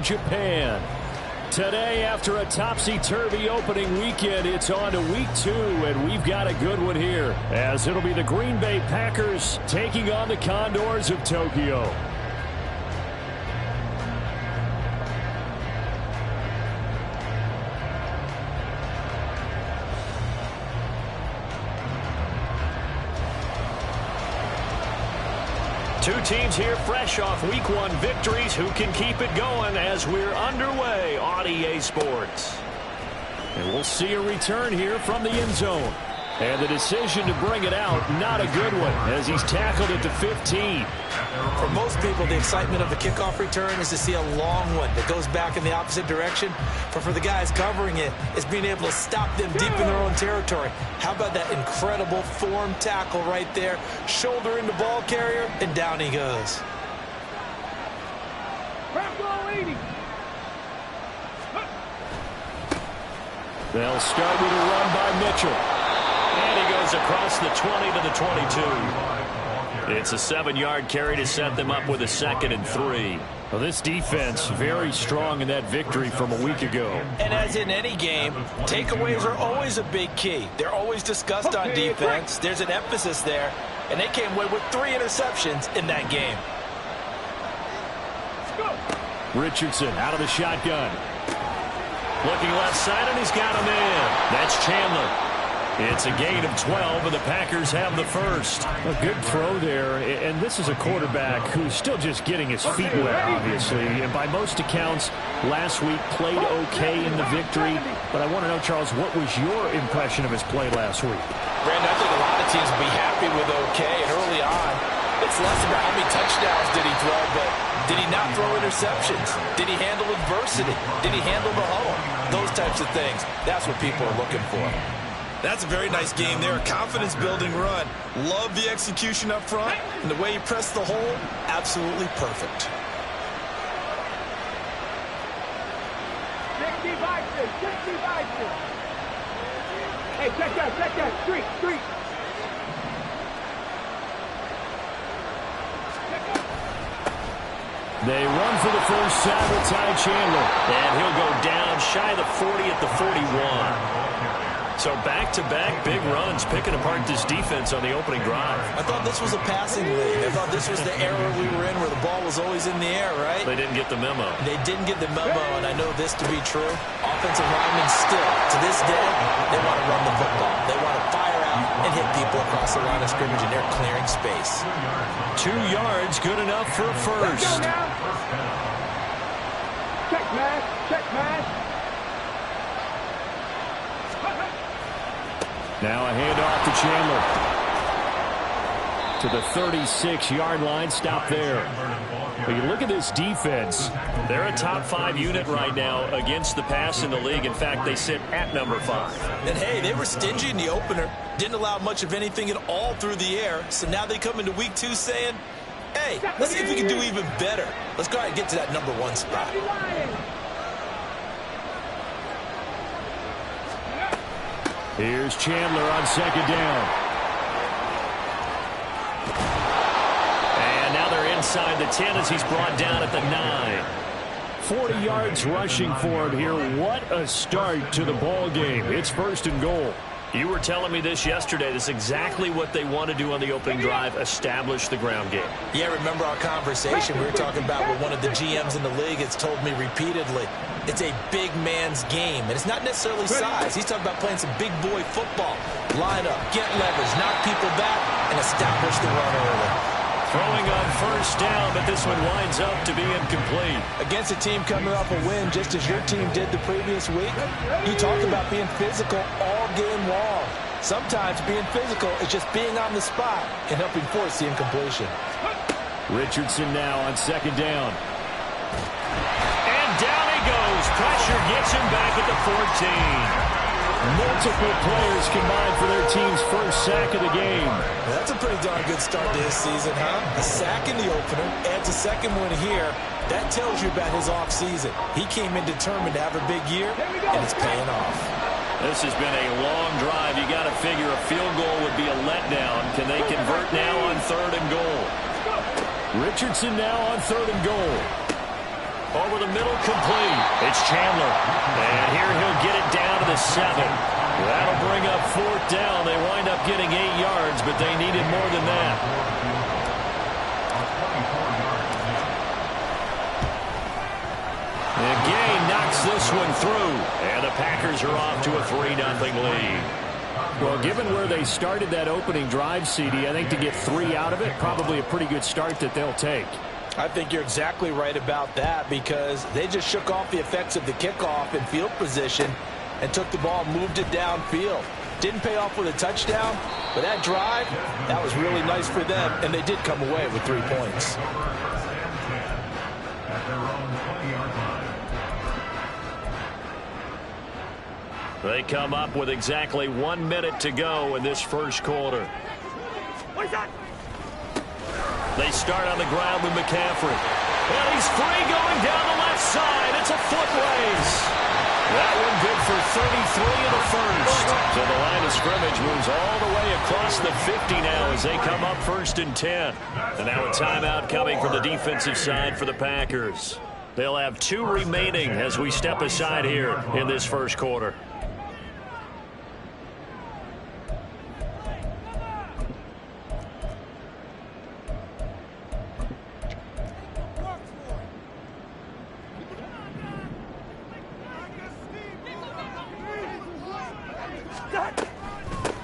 Japan. Today, after a topsy-turvy opening weekend, it's on to week 2, and we've got a good one here, as it'll be the Green Bay Packers taking on the Condors of Tokyo. Two teams here fresh off Week 1 victories. Who can keep it going as we're underway on EA Sports? And we'll see a return here from the end zone. And the decision to bring it out, not a good one, as he's tackled at the 15. For most people, the excitement of the kickoff return is to see a long one that goes back in the opposite direction. But for the guys covering it, it's being able to stop them deep in their own territory. How about that incredible form tackle right there? Shoulder into ball carrier, and down he goes. They'll start with a run by Mitchell. And he goes across the 20 to the 22. It's a 7-yard carry to set them up with a 2nd and 3. Well, this defense very strong in that victory from a week ago. And as in any game, takeaways are always a big key. They're always discussed on defense. There's an emphasis there. And they came away with 3 interceptions in that game. Richardson out of the shotgun. Looking left side, and he's got him in. That's Chandler. It's a gain of 12, and the Packers have the first. A good throw there, and this is a quarterback who's still just getting his feet wet, obviously. And by most accounts, last week played okay in the victory. But I want to know, Charles, what was your impression of his play last week? Brandon, I think a lot of teams will be happy with okay, and early on, it's less about how many touchdowns did he throw, but did he not throw interceptions? Did he handle adversity? Did he handle the huddle? Those types of things. That's what people are looking for. That's a very nice game there. A confidence-building run. Love the execution up front. And the way he pressed the hole, absolutely perfect. Hey, check that. Street. They run for the first down with Ty Chandler. And he'll go down shy of the 40 at the 41. So back-to-back big runs, picking apart this defense on the opening drive. I thought this was a passing league. I thought this was the era we were in where the ball was always in the air, right? They didn't get the memo. They didn't get the memo, and I know this to be true. Offensive linemen still, to this day, they want to run the football. They want to fire out and hit people across the line of scrimmage, and they're clearing space. 2 yards, good enough for a first. Check man. Now a handoff to Chandler. To the 36-yard line, stop there. But you look at this defense. They're a top 5 unit right now against the pass in the league. In fact, they sit at number 5. And hey, they were stingy in the opener. Didn't allow much of anything at all through the air. So now they come into week 2 saying, hey, let's see if we can do even better. Let's go ahead and get to that number 1 spot. Here's Chandler on 2nd down. And now they're inside the 10 as he's brought down at the 9. 40 yards rushing for him here. What a start to the ball game. It's 1st and goal. You were telling me this yesterday. This is exactly what they want to do on the opening drive, establish the ground game. Yeah, remember our conversation we were talking about with one of the GMs in the league has told me repeatedly. It's a big man's game, and it's not necessarily size. He's talking about playing some big boy football. Line up, get leverage, knock people back, and establish the run early. Throwing on 1st down, but this one winds up to be incomplete. Against a team coming off a win, just as your team did the previous week, you talk about being physical all game long. Sometimes being physical is just being on the spot and helping force the incompletion. Richardson now on 2nd down. And down he goes. Pressure gets him back at the 14. Multiple players combined for their team's first sack of the game. That's a pretty darn good start to his season, huh? A sack in the opener, adds a 2nd one here. That tells you about his offseason. He came in determined to have a big year, and it's paying off. This has been a long drive. You got to figure a field goal would be a letdown. Can they convert now on 3rd and goal? Richardson now on 3rd and goal. Over the middle, complete. It's Chandler. And here he'll get it down to the 7. That'll bring up 4th down. They wind up getting 8 yards, but they needed more than that. And Gay knocks this one through. And the Packers are off to a 3-0 lead. Well, given where they started that opening drive, CD, I think to get 3 out of it, probably a pretty good start that they'll take. I think you're exactly right about that because they just shook off the effects of the kickoff in field position and took the ball, moved it downfield. Didn't pay off with a touchdown, but that drive, that was really nice for them, and they did come away with 3 points. They come up with exactly 1 minute to go in this first quarter. They start on the ground with McCaffrey. And he's free going down the left side. It's a foot race. That one good for 33 in the first. So the line of scrimmage moves all the way across the 50 now as they come up 1st and 10. And now a timeout coming from the defensive side for the Packers. They'll have 2 remaining as we step aside here in this first quarter.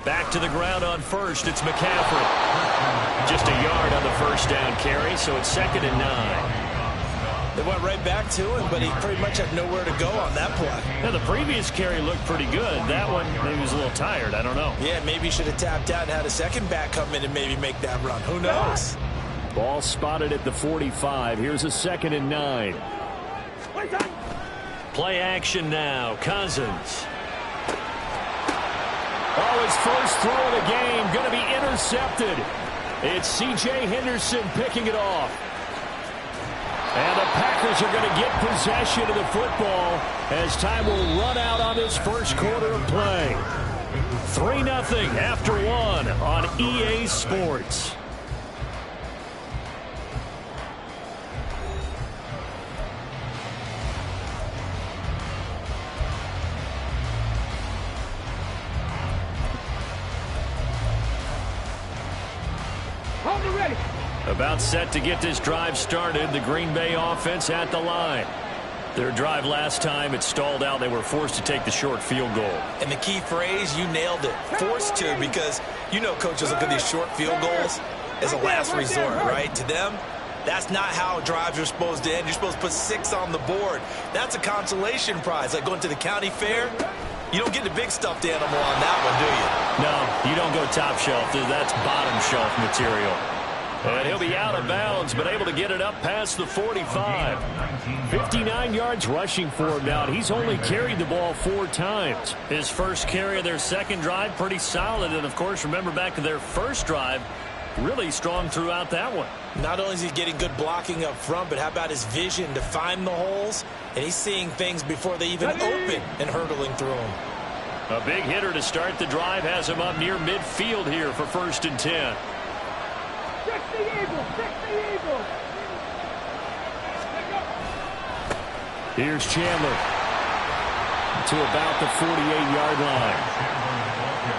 Back to the ground on first. It's McCaffrey. Just a yard on the first down carry, so it's 2nd and 9. They went right back to him, but he pretty much had nowhere to go on that play. Now, the previous carry looked pretty good. That one, maybe he was a little tired. I don't know. Yeah, maybe he should have tapped out and had a second back come in and maybe make that run. Who knows? Ball spotted at the 45. Here's a 2nd and 9. Play action now. Cousins. Oh, his first throw of the game going to be intercepted. It's C.J. Henderson picking it off. And the Packers are going to get possession of the football as time will run out on this first quarter of play. 3-0 after 1 on EA Sports. About set to get this drive started. The Green Bay offense at the line. Their drive last time, it stalled out. They were forced to take the short field goal. And the key phrase, you nailed it. Forced to, because you know coaches look at these short field goals as a last resort, right? To them, that's not how drives are supposed to end. You're supposed to put 6 on the board. That's a consolation prize. Like going to the county fair, you don't get the big stuffed animal on that one, do you? No, you don't go top shelf. That's bottom shelf material. And he'll be out of bounds, but able to get it up past the 45. 59 yards rushing for him now. He's only carried the ball 4 times. His first carry of their second drive, pretty solid. And, of course, remember back to their first drive, really strong throughout that one. Not only is he getting good blocking up front, but how about his vision to find the holes? And he's seeing things before they even open and hurdling through them. A big hitter to start the drive has him up near midfield here for 1st and 10. Check the Eagles! Check the Eagles! Here's Chandler to about the 48-yard line.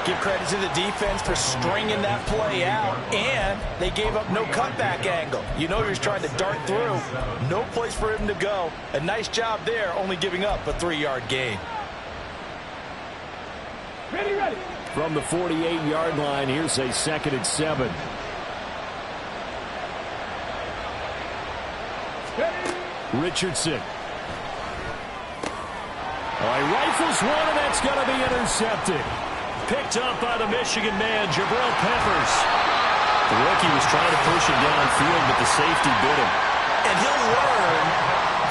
Give credit to the defense for stringing that play out, and they gave up no cutback angle. You know he was trying to dart through. No place for him to go. A nice job there, only giving up a 3-yard gain. Ready, ready! From the 48-yard line, here's a 2nd and 7. Richardson. Oh, he rifles one, and that's going to be intercepted. Picked up by the Michigan man, Jabril Peppers. The rookie was trying to push him downfield, but the safety bit him. And he'll learn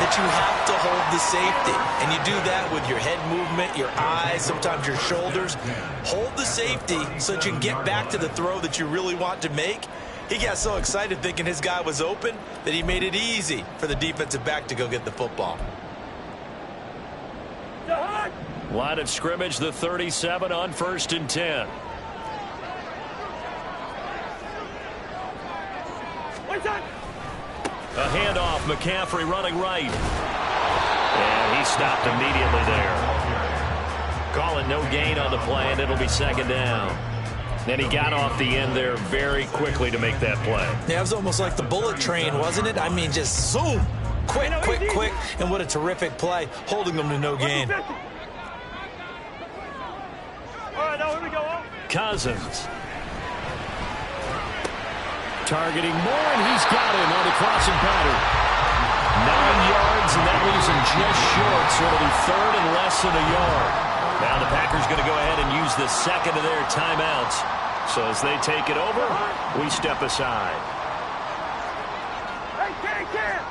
that you have to hold the safety. And you do that with your head movement, your eyes, sometimes your shoulders. Hold the safety so that you can get back to the throw that you really want to make. He got so excited thinking his guy was open that he made it easy for the defensive back to go get the football. Line of scrimmage, the 37 on 1st and 10. A handoff, McCaffrey running right. And he stopped immediately there. Calling no gain on the play, and it'll be second down. And he got off the end there very quickly to make that play. Yeah, it was almost like the bullet train, wasn't it? I mean, just zoom. Quick, quick, quick. And what a terrific play, holding them to no gain. All right, now here we go. Cousins. Targeting Moore, and he's got him on the crossing pattern. 9 yards, and that leaves him just short, so it'll be third and less than a yard. Now the Packers going to go ahead and use the second of their timeouts. So as they take it over, we step aside. Hey, Cam!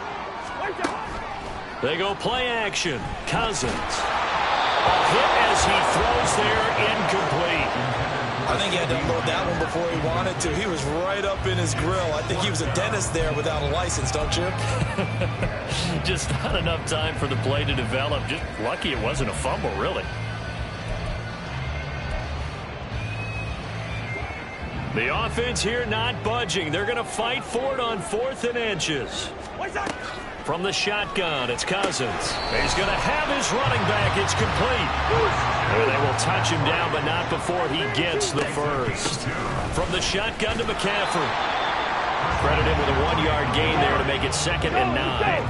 Wait a minute. They go play action. Cousins. A hit as he throws there, incomplete. I think he had to unload that one before he wanted to. He was right up in his grill. I think he was a dentist there without a license, don't you? Just not enough time for the play to develop. Just lucky it wasn't a fumble, really. The offense here not budging. They're going to fight for it on 4th and inches. From the shotgun, it's Cousins. He's going to have his running back. It's complete. And they will touch him down, but not before he gets the first. From the shotgun to McCaffrey. Credit him with a 1-yard gain there to make it 2nd and 9.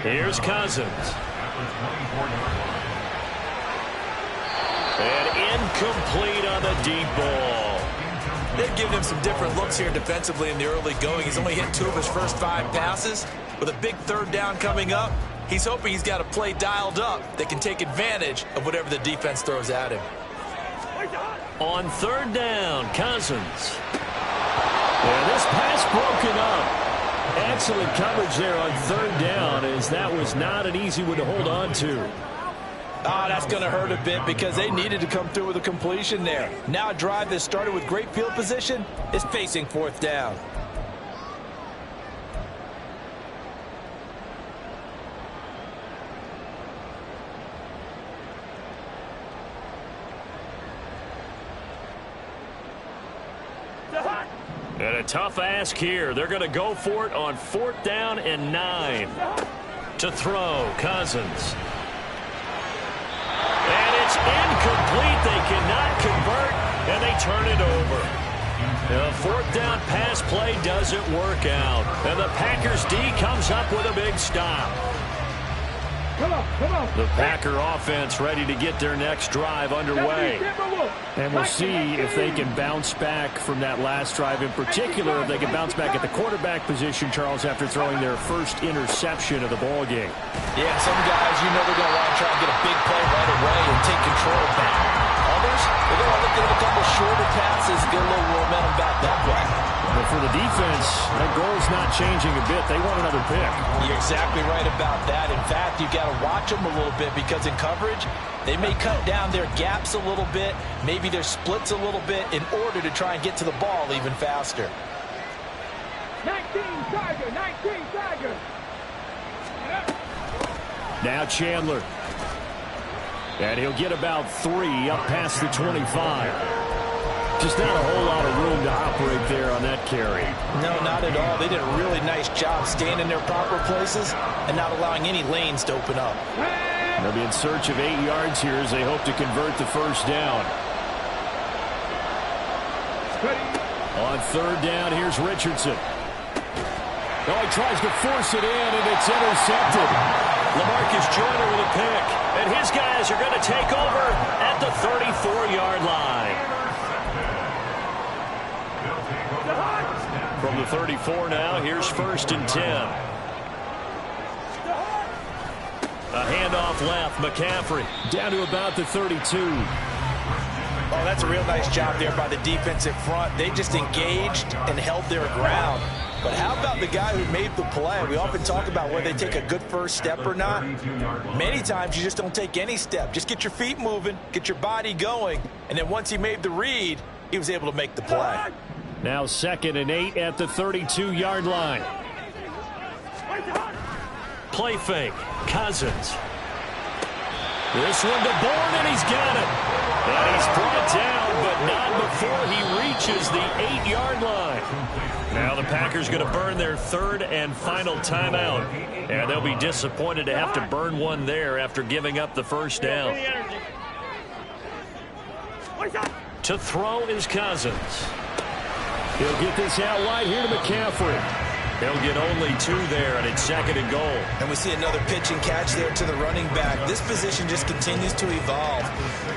Here's Cousins. And incomplete on the deep ball. They've given him some different looks here defensively in the early going. He's only hit 2 of his first 5 passes. With a big 3rd down coming up, he's hoping he's got a play dialed up that can take advantage of whatever the defense throws at him. On 3rd down, Cousins. And this pass broken up. Excellent coverage there on 3rd down, as that was not an easy one to hold on to. That's going to hurt a bit because they needed to come through with a completion there. Now a drive that started with great field position is facing 4th down. And a tough ask here. They're going to go for it on 4th down and 9. To throw, Cousins. And it's incomplete. They cannot convert, and they turn it over. The 4th down pass play doesn't work out. And the Packers D comes up with a big stop. Come on. The Packer offense ready to get their next drive underway. And we'll see if they can bounce back from that last drive. In particular, if they can bounce back at the quarterback position, Charles, after throwing their first interception of the ball game. Yeah, some guys, you know they're going to want to try and get a big play right away and take control back. Others, they're going to look at a couple shorter passes, get a little momentum back that way. But for the defense, that goal's not changing a bit. They want another pick. You're exactly right about that. In fact, you've got to watch them a little bit because in coverage, they may cut down their gaps a little bit, maybe their splits a little bit in order to try and get to the ball even faster. 19 Tiger. Now Chandler. And he'll get about 3 up past the 25. Just not a whole lot of room to operate there on that carry. No, not at all. They did a really nice job staying in their proper places and not allowing any lanes to open up. They'll be in search of 8 yards here as they hope to convert the first down. On 3rd down, here's Richardson. Oh, he tries to force it in, and it's intercepted. LaMarcus Joyner with a pick. And his guys are going to take over at the 34-yard line. From the 34 now, here's 1st and 10. A handoff left, McCaffrey down to about the 32. Oh, that's a real nice job there by the defensive front. They just engaged and held their ground. But how about the guy who made the play? We often talk about whether they take a good first step or not. Many times you just don't take any step. Just get your feet moving, get your body going, and then once he made the read, he was able to make the play. Now 2nd and 8 at the 32-yard line. Play fake. Cousins. This one to Bourne, and he's got it. And he's brought down, but not before he reaches the 8-yard line. Now the Packers going to burn their third and final timeout. And they'll be disappointed to have to burn one there after giving up the first down. To throw is Cousins. He'll get this out wide here to McCaffrey. He'll get only 2 there, and it's 2nd and goal. And we see another pitch and catch there to the running back. This position just continues to evolve.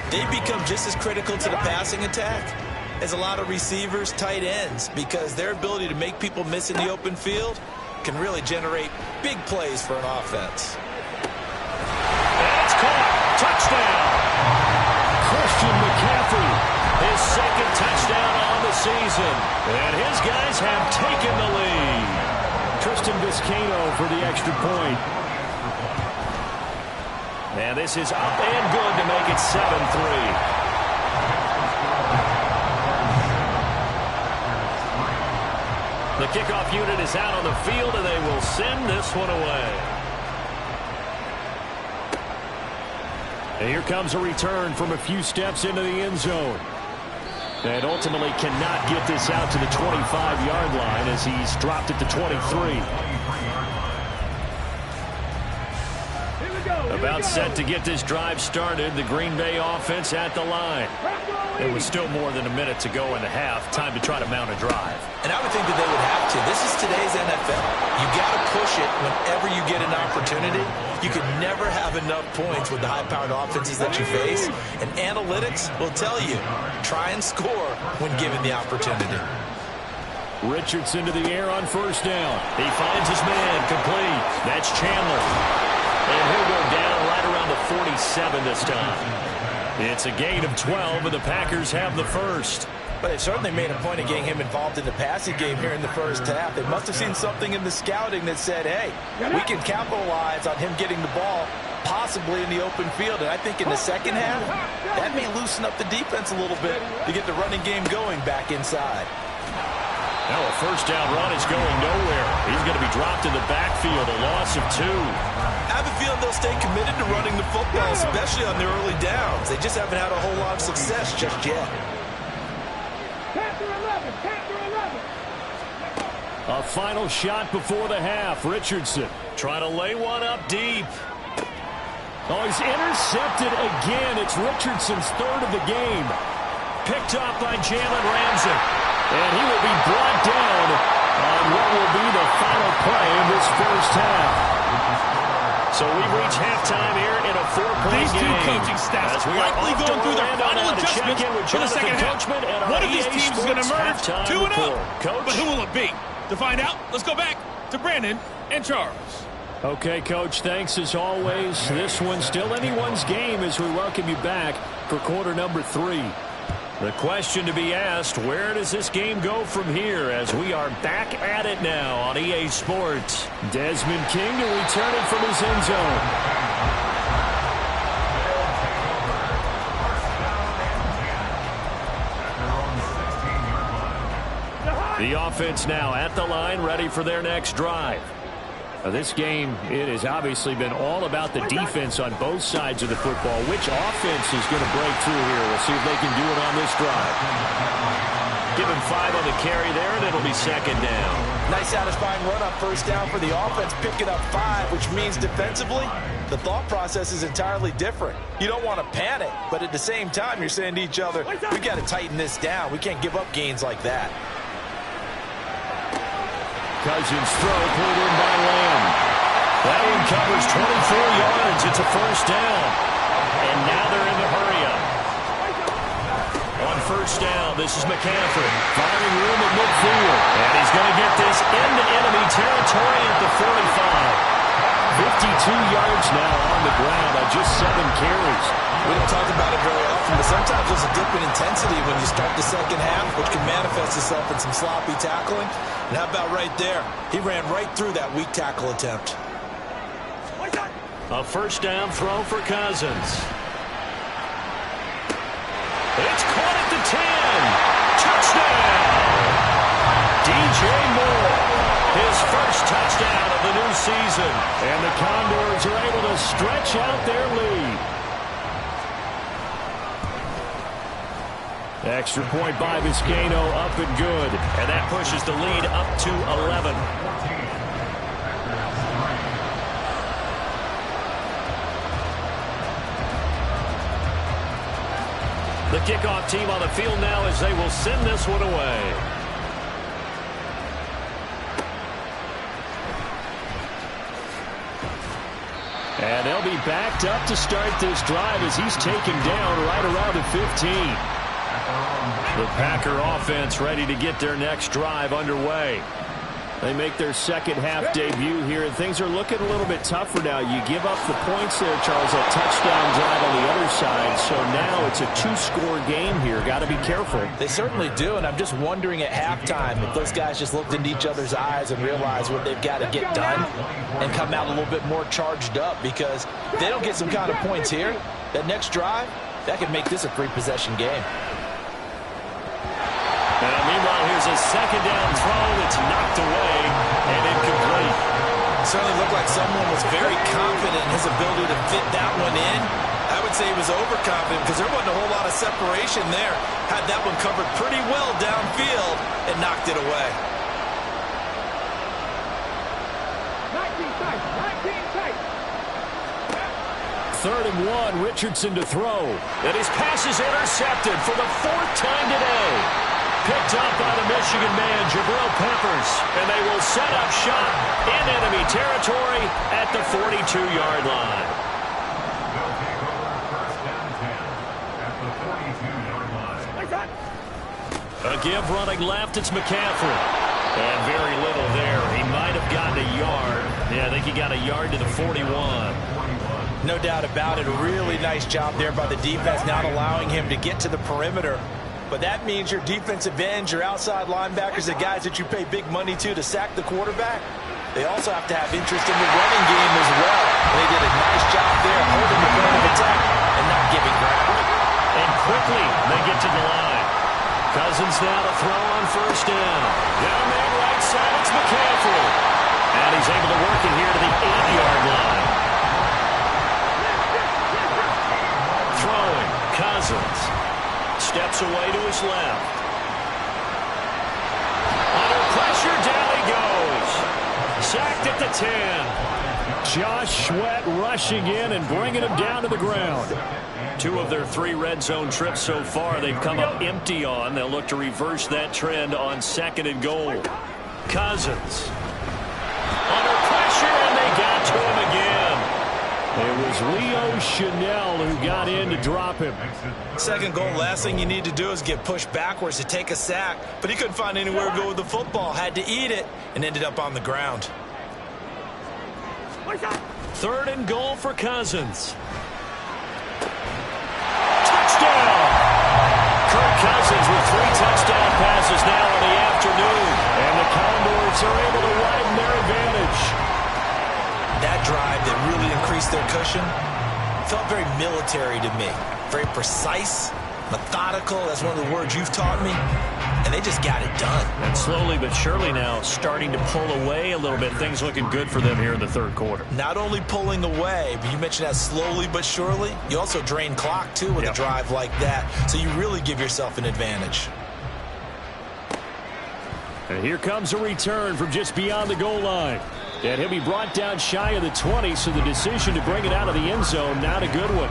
They become just as critical to the passing attack as a lot of receivers, tight ends, because their ability to make people miss in the open field can really generate big plays for an offense. That's caught. Touchdown. Christian McCaffrey, his 2nd touchdown on the season. And his guys have taken the lead. Tristan Vizcaino for the extra point. And this is up and good to make it 7-3. The kickoff unit is out on the field, and they will send this one away. And here comes a return from a few steps into the end zone. And ultimately cannot get this out to the 25-yard line as he's dropped it to 23. About set to get this drive started. The Green Bay offense at the line. There was still more than a minute to go in the half. Time to try to mount a drive. And I would think that they would have to. This is today's NFL. You got to push it whenever you get an opportunity. You can never have enough points with the high-powered offenses that you face. And analytics will tell you, try and score when given the opportunity. Richardson to the air on first down. He finds his man complete. That's Chandler. And he'll go down right around the 47 this time. It's a gain of 12, and the Packers have the first. But they certainly made a point of getting him involved in the passing game here in the first half. They must have seen something in the scouting that said, hey, we can capitalize on him getting the ball possibly in the open field. And I think in the second half, that may loosen up the defense a little bit to get the running game going back inside. Now a first down run is going nowhere. He's going to be dropped in the backfield, a loss of 2. I have a feeling they'll stay committed to running the football, especially on their early downs. They just haven't had a whole lot of success just yet. A final shot before the half. Richardson trying to lay one up deep. Oh, he's intercepted again. It's Richardson's 3rd of the game. Picked off by Jalen Ramsey. And he will be brought down on what will be the final play of this first half. So we reach halftime here in a 4-point game. These two coaching staffs likely going through their final adjustments for the second half. One of these teams is going to emerge 2-0. But who will it be? To find out, let's go back to Brandon and Charles. Okay, Coach, thanks as always. This one's still anyone's game as we welcome you back for quarter number 3. The question to be asked, where does this game go from here as we are back at it now on EA Sports? Desmond King to return it from his end zone. The offense now at the line, ready for their next drive. This game, it has obviously been all about the defense on both sides of the football. Which offense is going to break through here? We'll see if they can do it on this drive. Give him 5 on the carry there, and it'll be 2nd down. Nice satisfying run on first down for the offense, picking up 5, which means defensively, the thought process is entirely different. You don't want to panic, but at the same time, you're saying to each other, we got to tighten this down. We can't give up gains like that. Cousins throw pulled in by Lamb. That one covers 24 yards. It's a first down. And now they're in the hurry-up. On first down, this is McCaffrey. Finding room at midfield. And he's going to get this into enemy territory at the 45. 52 yards now on the ground on just 7 carries. We don't talk about it very often, but sometimes there's a dip in intensity when you start the second half, which can manifest itself in some sloppy tackling. And how about right there? He ran right through that weak tackle attempt. A first down throw for Cousins. It's caught at the 10. Touchdown! DJ Moore. His first touchdown of the new season. And the Condors are able to stretch out their lead. Extra point by Vizcaino, up and good. And that pushes the lead up to 11. The kickoff team on the field now as they will send this one away. And they'll be backed up to start this drive as he's taken down right around the 15. The Packer offense ready to get their next drive underway. They make their second half debut here, and things are looking a little bit tougher now. You give up the points there, Charles, that touchdown drive on the other side. So now it's a two-score game here. Got to be careful. They certainly do, and I'm just wondering at halftime if those guys just looked into each other's eyes and realized what they've got to get done and come out a little bit more charged up, because if they don't get some kind of points here, that next drive, that could make this a three-possession game. Meanwhile, here's a second down throw that's knocked away and incomplete. Certainly looked like someone was very confident in his ability to fit that one in. I would say he was overconfident because there wasn't a whole lot of separation there. Had that one covered pretty well downfield and knocked it away. 19 tight, 19 tight. 3rd and 1, Richardson to throw. And his pass is intercepted for the 4th time today. Picked up by the Michigan man, Jabril Peppers. And they will set up shop in enemy territory at the 42-yard line. A give running left, it's McCaffrey. And very little there. He might have gotten a yard. Yeah, I think he got a yard to the 41. No doubt about it. A really nice job there by the defense, not allowing him to get to the perimeter. But that means your defensive ends, your outside linebackers, the guys that you pay big money to sack the quarterback, they also have to have interest in the running game as well. They did a nice job there holding the point of attack and not giving ground. And quickly they get to the line. Cousins now to throw on 1st down. Down there right side, it's McCaffrey. And he's able to work it here to the 8-yard line. Throwing, Cousins. Steps away to his left. Under pressure, down he goes. Sacked at the 10. Josh Sweat rushing in and bringing him down to the ground. 2 of their 3 red zone trips so far they've come up empty on. They'll look to reverse that trend on 2nd and goal. Cousins. Under pressure, and they got to him again. It was Leo Chanel who got in to drop him. 2nd goal, last thing you need to do is get pushed backwards to take a sack. But he couldn't find anywhere to go with the football. Had to eat it and ended up on the ground. 3rd and goal for Cousins. Touchdown! Kirk Cousins with 3 touchdown passes now in the afternoon. And the Condors are able to widen their advantage. That drive that really increased their cushion felt very military to me. Very precise, methodical. That's one of the words you've taught me. And they just got it done. And slowly but surely now starting to pull away a little bit. Things looking good for them here in the 3rd quarter. Not only pulling away, but you mentioned that slowly but surely. You also drain clock, too, with a drive like that. So you really give yourself an advantage. And here comes a return from just beyond the goal line. And he'll be brought down shy of the 20, so the decision to bring it out of the end zone, not a good one.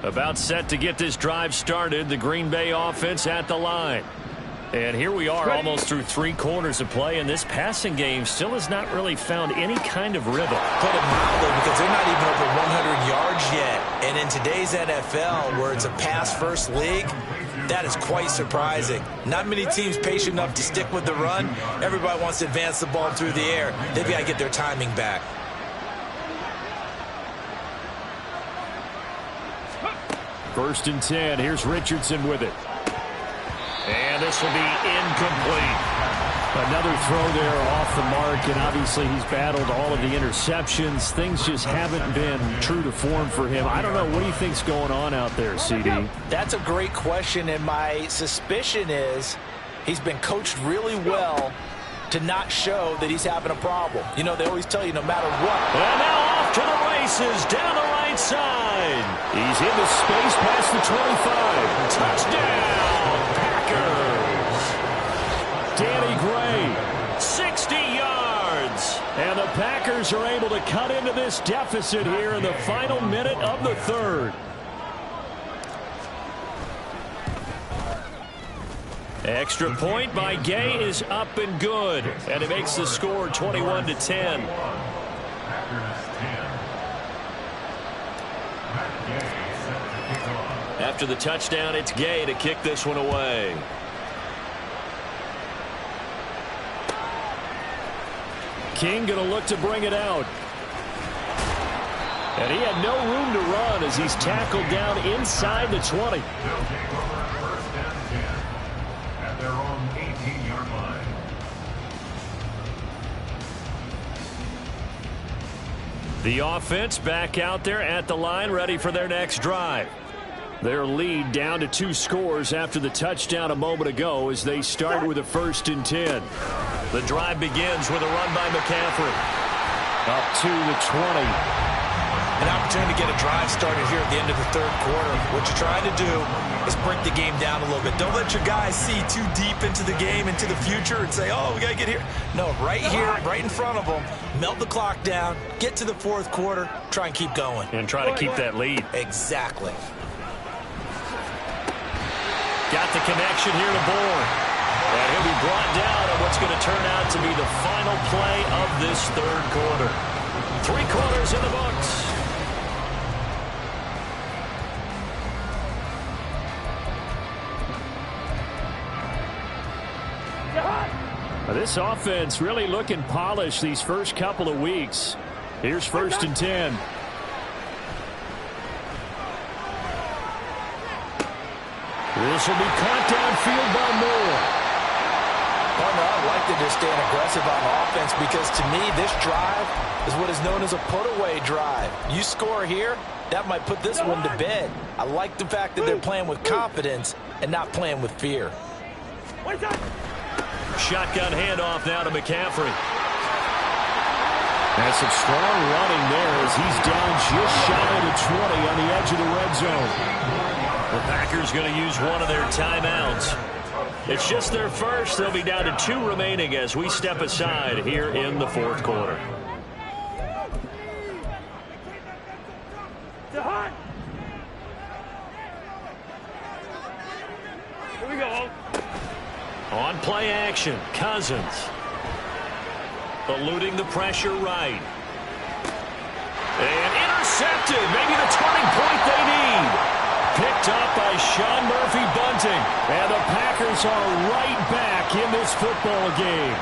About set to get this drive started, the Green Bay offense at the line. And here we are almost through 3 quarters of play, and this passing game still has not really found any kind of rhythm. Put it mildly, because they're not even over 100 yards yet. And in today's NFL, where it's a pass-first league, that is quite surprising. Not many teams patient enough to stick with the run. Everybody wants to advance the ball through the air. They've got to get their timing back. First and 10. Here's Richardson with it. And this will be incomplete. Another throw there off the mark, and obviously he's battled all of the interceptions. Things just haven't been true to form for him. I don't know. What do you think's going on out there, CD? That's a great question, and my suspicion is he's been coached really well to not show that he's having a problem. You know, they always tell you no matter what. And now off to the races down the right side. He's into space past the 25. Touchdown, Packers. Danny Gray, 60 yards. And the Packers are able to cut into this deficit here in the final minute of the third. Extra point by Gay is up and good. And it makes the score 21-10. After the touchdown, it's Gay to kick this one away. King going to look to bring it out. And he had no room to run as he's tackled down inside the 20. The offense back out there at the line, ready for their next drive. Their lead down to 2 scores after the touchdown a moment ago as they start with a 1st and 10. The drive begins with a run by McCaffrey. Up to the 20. An opportunity to get a drive started here at the end of the third quarter. What you're trying to do is break the game down a little bit. Don't let your guys see too deep into the game, into the future, and say, oh, we got to get here. No, right here, right in front of them, melt the clock down, get to the fourth quarter, try and keep going. And try to keep that lead. Exactly. Got the connection here to Bourne. And he'll be brought down on what's going to turn out to be the final play of this third quarter. 3 quarters in the books. This offense really looking polished these first couple of weeks. Here's 1st and 10. This will be caught downfield by Moore. Partner, I like that they're staying aggressive on offense because to me this drive is what is known as a put-away drive. You score here, that might put this one to bed. I like the fact that they're playing with confidence and not playing with fear. Shotgun handoff now to McCaffrey. And some strong running there as he's down just shy of the 20 on the edge of the red zone. The Packers going to use one of their timeouts. It's just their first. They'll be down to 2 remaining as we step aside here in the fourth quarter. Here we go. On play action, Cousins. Eluding the pressure right. And intercepted. Maybe the turning point they need. Picked up by Sean Murphy-Bunting. And the Packers are right back in this football game.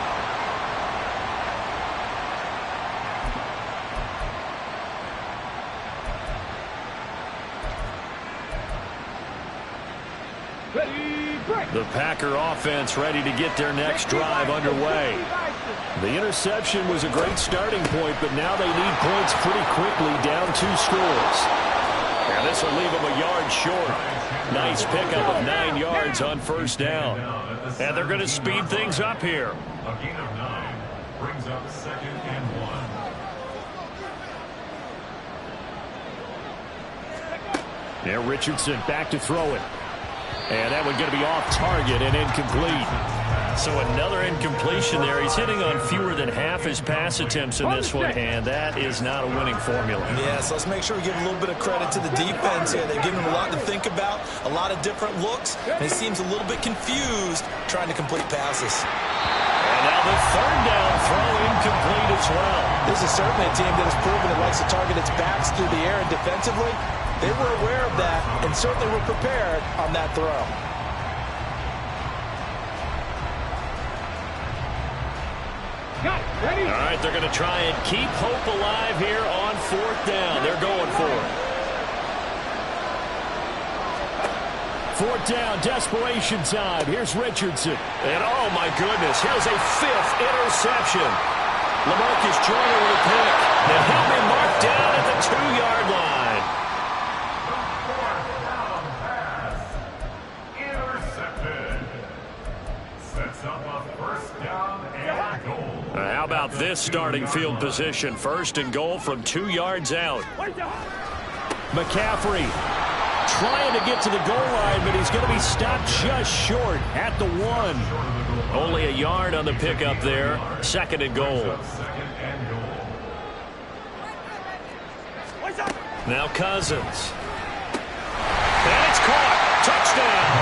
The Packer offense ready to get their next drive underway. The interception was a great starting point, but now they need points pretty quickly, down 2 scores. And this will leave them a yard short. Nice pickup of 9 yards on 1st down. And they're going to speed things up here. A gain of 9 brings up 2nd and 1. Now Richardson back to throw it. And that one's going to be off target and incomplete. So another incompletion there. He's hitting on fewer than half his pass attempts in this one, and that is not a winning formula. Yes, let's make sure we give a little bit of credit to the defense here. They've given him a lot to think about, a lot of different looks, and he seems a little bit confused trying to complete passes. And now the 3rd down throw incomplete as well. This is certainly a team that has proven it likes to target its backs through the air and defensively. They were aware of that and certainly were prepared on that throw. Ready? All right, they're going to try and keep hope alive here on 4th down. They're going for it. 4th down, desperation time. Here's Richardson. And oh my goodness, here's a 5th interception. LaMarcus Joyner with a pick. And he'll be marked down at the 2-yard line. Intercepted. Sets up a first down and goal. How about this starting field position? First and goal from 2 yards out. McCaffrey trying to get to the goal line, but he's going to be stopped just short at the 1. Only a yard on the pickup there. Second and goal. Now Cousins. And it's caught. Touchdown.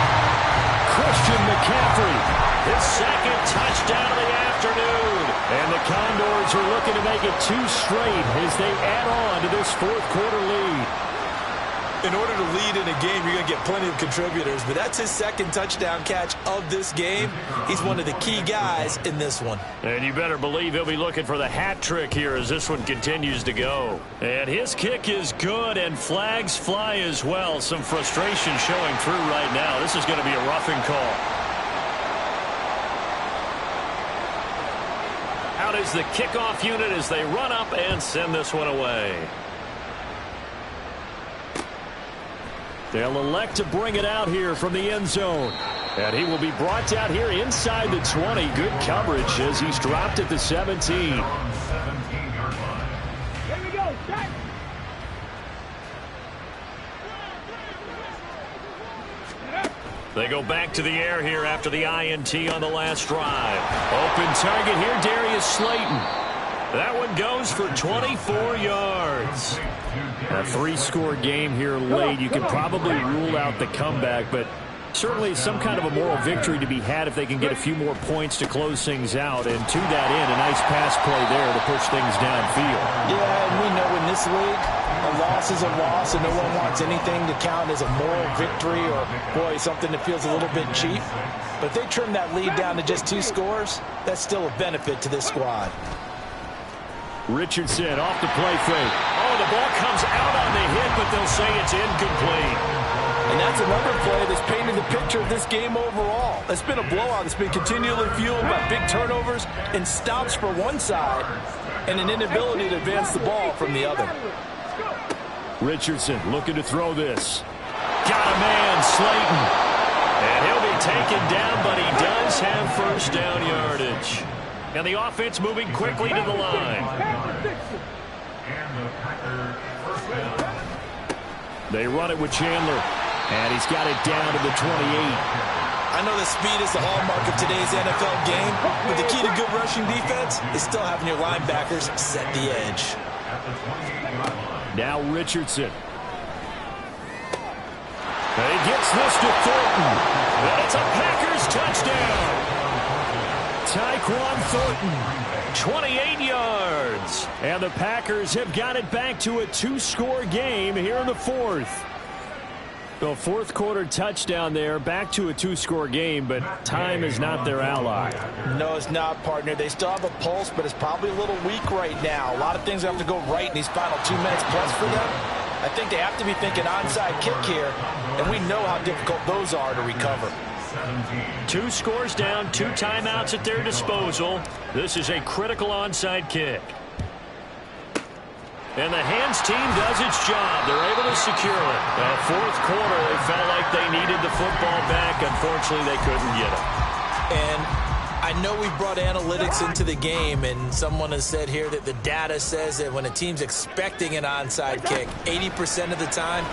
Christian McCaffrey. His second touchdown of the afternoon. And the Condors are looking to make it 2 straight as they add on to this fourth quarter lead. In order to lead in a game, you're going to get plenty of contributors, but that's his second touchdown catch of this game. He's one of the key guys in this one. And you better believe he'll be looking for the hat trick here as this one continues to go. And his kick is good, and flags fly as well. Some frustration showing through right now. This is going to be a roughing call. Out is the kickoff unit as they run up and send this one away. They'll elect to bring it out here from the end zone. And he will be brought out here inside the 20. Good coverage as he's dropped at the 17. Here we go. Set. They go back to the air here after the INT on the last drive. Open target here, Darius Slayton. That one goes for 24 yards. A 3-score game here late. You can probably rule out the comeback, but certainly some kind of a moral victory to be had if they can get a few more points to close things out. And to that end, a nice pass play there to push things downfield. Yeah, and we know in this league, a loss is a loss, and no one wants anything to count as a moral victory or, boy, something that feels a little bit cheap. But if they trim that lead down to just 2 scores, that's still a benefit to this squad. Richardson off the play fake. Oh, the ball comes out on the hit, but they'll say it's incomplete. And that's another play that's painted the picture of this game overall. It's been a blowout. It's been continually fueled by big turnovers and stops for one side and an inability to advance the ball from the other. Richardson looking to throw this. Got a man, Slayton. And he'll be taken down, but he does have first down yardage. And the offense moving quickly to the line. They run it with Chandler. And he's got it down to the 28. I know that speed is the hallmark of today's NFL game, but the key to good rushing defense is still having your linebackers set the edge. Now Richardson. And he gets this to Thornton. And it's a Packers touchdown. Tyquan Thornton, 28 yards. And the Packers have got it back to a 2-score game here in the fourth. The fourth quarter touchdown there, back to a 2-score game, but time is not their ally. No, it's not, partner. They still have a pulse, but it's probably a little weak right now. A lot of things have to go right in these final 2 minutes plus for them. I think they have to be thinking onside kick here, and we know how difficult those are to recover. 2 scores down, 2 timeouts at their disposal. This is a critical onside kick. And the hands team does its job. They're able to secure it. Fourth quarter, they felt like they needed the football back. Unfortunately, they couldn't get it. And I know we brought analytics into the game, and someone has said here that the data says that when a team's expecting an onside kick, 80% of the time,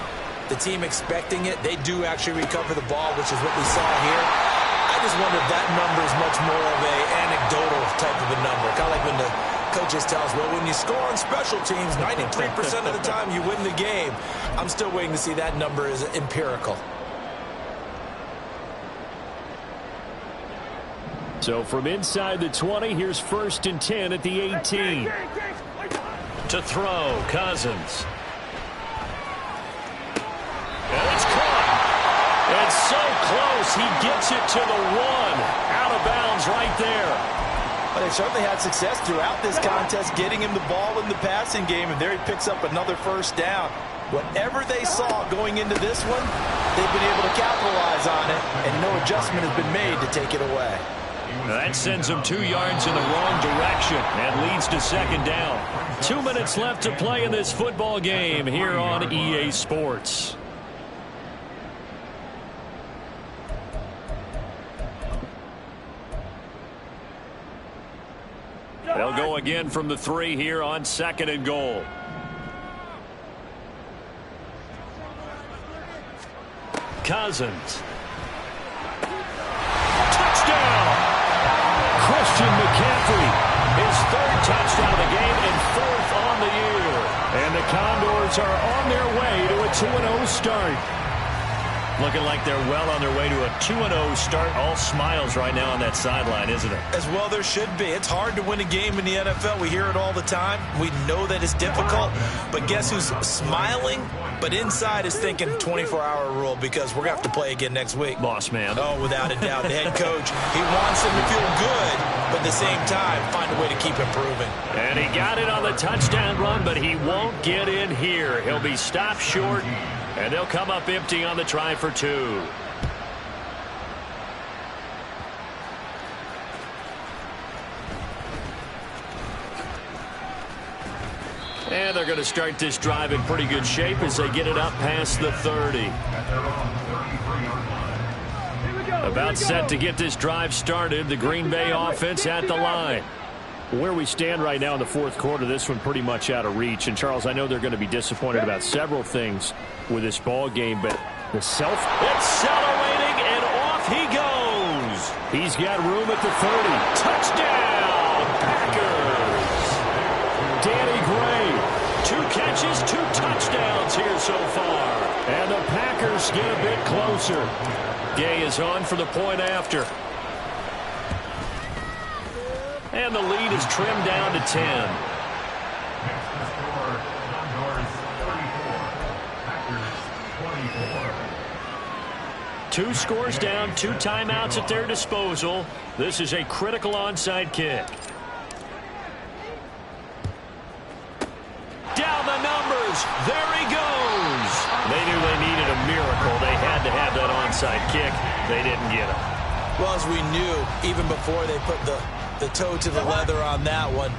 the team expecting it, they do actually recover the ball, which is what we saw here. I just wonder if that number is much more of an anecdotal type of a number. Kind of like when the coaches tell us, well, when you score on special teams, 93% of the time you win the game. I'm still waiting to see that number is empirical. So from inside the 20, here's 1st and 10 at the 18. To throw, Cousins. And it's caught. And so close, he gets it to the 1. Out of bounds right there. But they've certainly had success throughout this contest getting him the ball in the passing game, and there he picks up another first down. Whatever they saw going into this one, they've been able to capitalize on it, and no adjustment has been made to take it away. That sends them 2 yards in the wrong direction and leads to 2nd down. 2 minutes left to play in this football game here on EA Sports. They'll go again from the 3 here on 2nd and goal. Cousins. Touchdown! Christian McCaffrey, his 3rd touchdown of the game and 4th on the year. And the Condors are on their way to a 2-0 start. Looking like they're well on their way to a 2-0 start. All smiles right now on that sideline, isn't it? As well there should be. It's hard to win a game in the NFL. We hear it all the time. We know that it's difficult. But guess who's smiling? But inside is thinking 24-hour rule because we're going to have to play again next week. Boss man. Oh, without a doubt. The head coach, he wants them to feel good, but at the same time, find a way to keep improving. And he got it on the touchdown run, but he won't get in here. He'll be stopped short. And they'll come up empty on the try for 2. And they're going to start this drive in pretty good shape as they get it up past the 30. About set to get this drive started. The Green Bay offense at the line. Where we stand right now in the 4th quarter, this one pretty much out of reach. And, Charles, I know they're going to be disappointed about several things with this ball game, but the accelerating, and off he goes. He's got room at the 30. Touchdown, Packers. Danny Gray, 2 catches, 2 touchdowns here so far. And the Packers get a bit closer. Gay is on for the point after. And the lead is trimmed down to 10. Next to score, Condors 34, Packers 24. 2 scores down, 2 timeouts at their disposal. This is a critical onside kick. Down the numbers. There he goes. They knew they needed a miracle. They had to have that onside kick. They didn't get it. Well, as we knew, even before they put the toe to the leather on that one,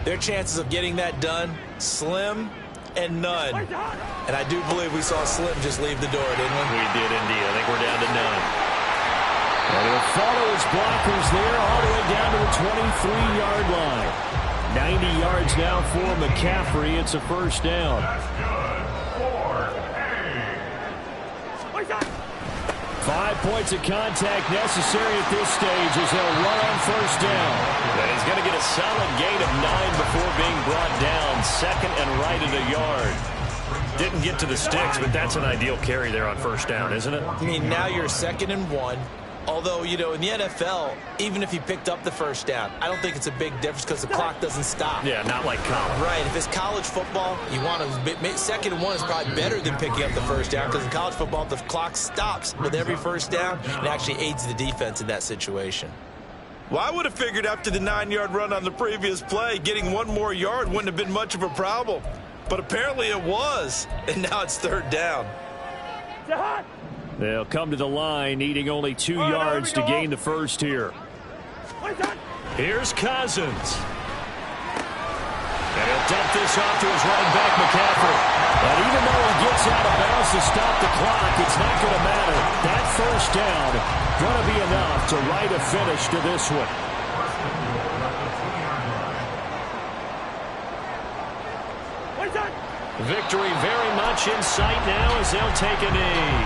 their chances of getting that done, slim and none. And I do believe we saw Slim just leave the door, didn't we? We did indeed. I think we're down to none. And he'll follow his blockers there all the way down to the 23-yard line. 90 yards now for McCaffrey. It's a first down. That's good. 5 points of contact necessary at this stage as they'll run on first down. And he's going to get a solid gain of 9 before being brought down. 2nd and right at a yard. Didn't get to the sticks, but that's an ideal carry there on first down, isn't it? I mean, now you're 2nd and 1. Although, you know, in the NFL, even if he picked up the first down, I don't think it's a big difference because the clock doesn't stop. Yeah, not like college. Right. If it's college football, you want to 2nd and 1 is probably better than picking up the first down because in college football, the clock stops with every first down and actually aids the defense in that situation. Well, I would have figured after the 9-yard run on the previous play, getting 1 more yard wouldn't have been much of a problem. But apparently it was, and now it's 3rd down. They'll come to the line, needing only 2 yards to gain the first here. Here's Cousins. And he'll dump this off to his running back, McCaffrey. And even though he gets out of bounds to stop the clock, it's not going to matter. That first down going to be enough to write a finish to this one. Victory very much in sight now as they'll take a knee.